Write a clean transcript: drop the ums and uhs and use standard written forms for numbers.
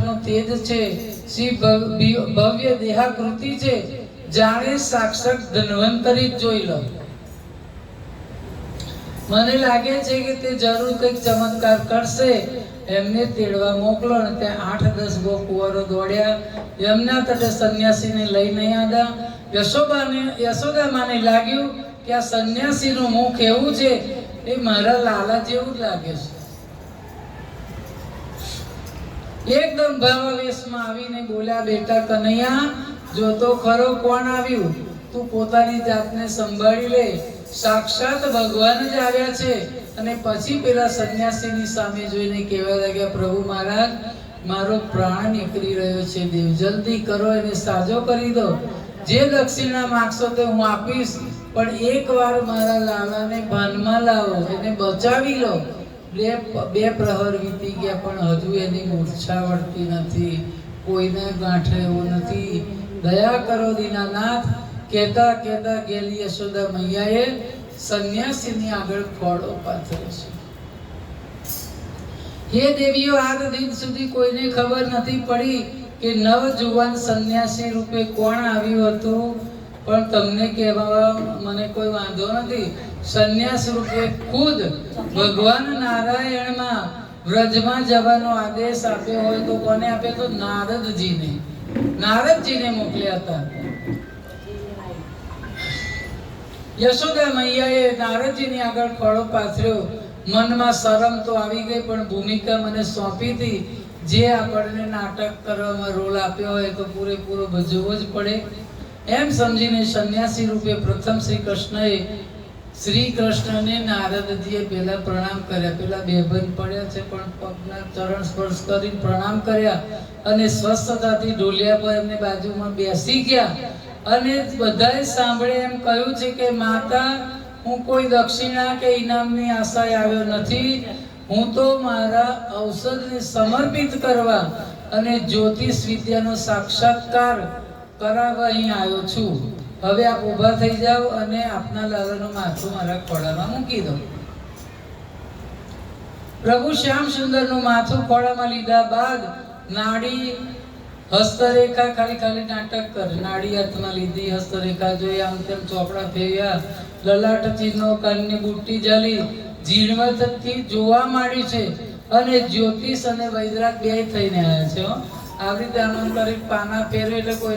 પરમાત્માનું તેજ છે, શ્રી ભવ્ય દેહાકૃતિ છે, જાણે સાક્ષાત ધન્વંતરી જોઈ લો. મને લાગે છે કે તે જરૂર કંઈક ચમત્કાર કરશે. એમને તેડવા મોકલો ને ત્યાં 8-10 ગોકુંવરો દોડ્યા. યમુના તટે સંન્યાસીને લઈને આવ્યા. યશોદામાને લાગ્યું કે આ સંન્યાસીનું મુખ એવું છે એ મારા લાલા જેવું જ લાગે છે. એકદમ ભાવાવેશમાં આવીને બોલ્યા, બેટા કનૈયા, જોતો ખરો કોણ આવ્યું? તું પોતાની જાતને સંભાળી લે. સાક્ષાત ભગવાન જ આવ્યા છે. અને પછી પેલા સંન્યાસીની સામે જોઈને કહેવા લાગ્યા, પ્રભુ મહારાજ, મારો પ્રાણ નીકળી રહ્યો છે, દેવ જલ્દી કરો, એને સાજો કરી દો. જે દક્ષિણા માંગશો તે હું આપીશ, પણ એકવાર મારા લાલાને ભાનમાં લાવો, એને બચાવી લો. બે પ્રહર વીતી ગયા પણ હજુ એની મૂર્છા વળતી નથી, કોઈને ગાંઠે એવું નથી. દયા કરો દીનાનાથ. કહેતા કહેતા ગેલી યશોદા મૈયાએ સંન્યાસીની આગળ ખોળો પાથર્યો છે. હે દેવીઓ, આજ દિન સુધી કોઈને ખબર નથી પડી કે નવજુવાન સંન્યાસી રૂપે કોણ આવ્યું હતું. પણ તમને કહેવા મને કોઈ વાંધો નથી. સંન્યાસ રૂપે ખુદ ભગવાન નારાયણમાં વ્રજમાં જવાનો આદેશ આપ્યો હોય તો કોને આપ્યો? તો નારદજીને મોકલ્યા હતા. યશોદા મૈયાએ નારદજીની આગળ ખોળો પાથર્યો. મનમાં શરમ તો આવી ગઈ, પણ ભૂમિકા મને સોંપી હતી. જે આપણને નાટક કરવામાં રોલ આપ્યો હોય તો પૂરેપૂરો ભજવવો જ પડે. એમ સમજીને સંન્યાસી રૂપે પ્રથમ શ્રી કૃષ્ણને નારદજીએ પહેલા પ્રણામ કર્યા. પેલા બેભાન પડ્યા છે પણ પગના ચરણ સ્પર્શ કરીને પ્રણામ કર્યા અને સ્વસ્થતાથી ઢોલિયા પર એમની બાજુમાં બેસી ગયા. અને બધાએ સાંભળે એમ કહ્યું છે કે માતા, હું કોઈ દક્ષિણા કે ઇનામની આશાએ આવ્યો નથી. હું તો મારા ઔષધને સમર્પિત કરવા અને જ્યોતિષ વિદ્યાનો સાક્ષાત્કાર કરાવવા અહીં આવ્યો છું. હવે આપ ઊભા થઈ જાઓ અને આપના લાલાનું માથું મારા ખોળામાં મૂકી દો. પ્રભુ શ્યામ સુંદરનું માથું ખોળામાં લીધા બાદ નાડી હસ્તરેખા ખાલી નાટક કર. નાડી હાથમાં લીધી, હસ્તરેખા જોઈ, આમ તેમ ચોપડા ફેર્યા, લલાટ ચિહ્નો, કાનની બુટ્ટી ઝાલી, ઝીણવટથી જોવા માંડી છે. અને જ્યોતિષ અને વૈદરાગ બે થઈને આવ્યા છે. આવી રીતે આનંદ કરી પાના ફેરવે એટલે કોઈ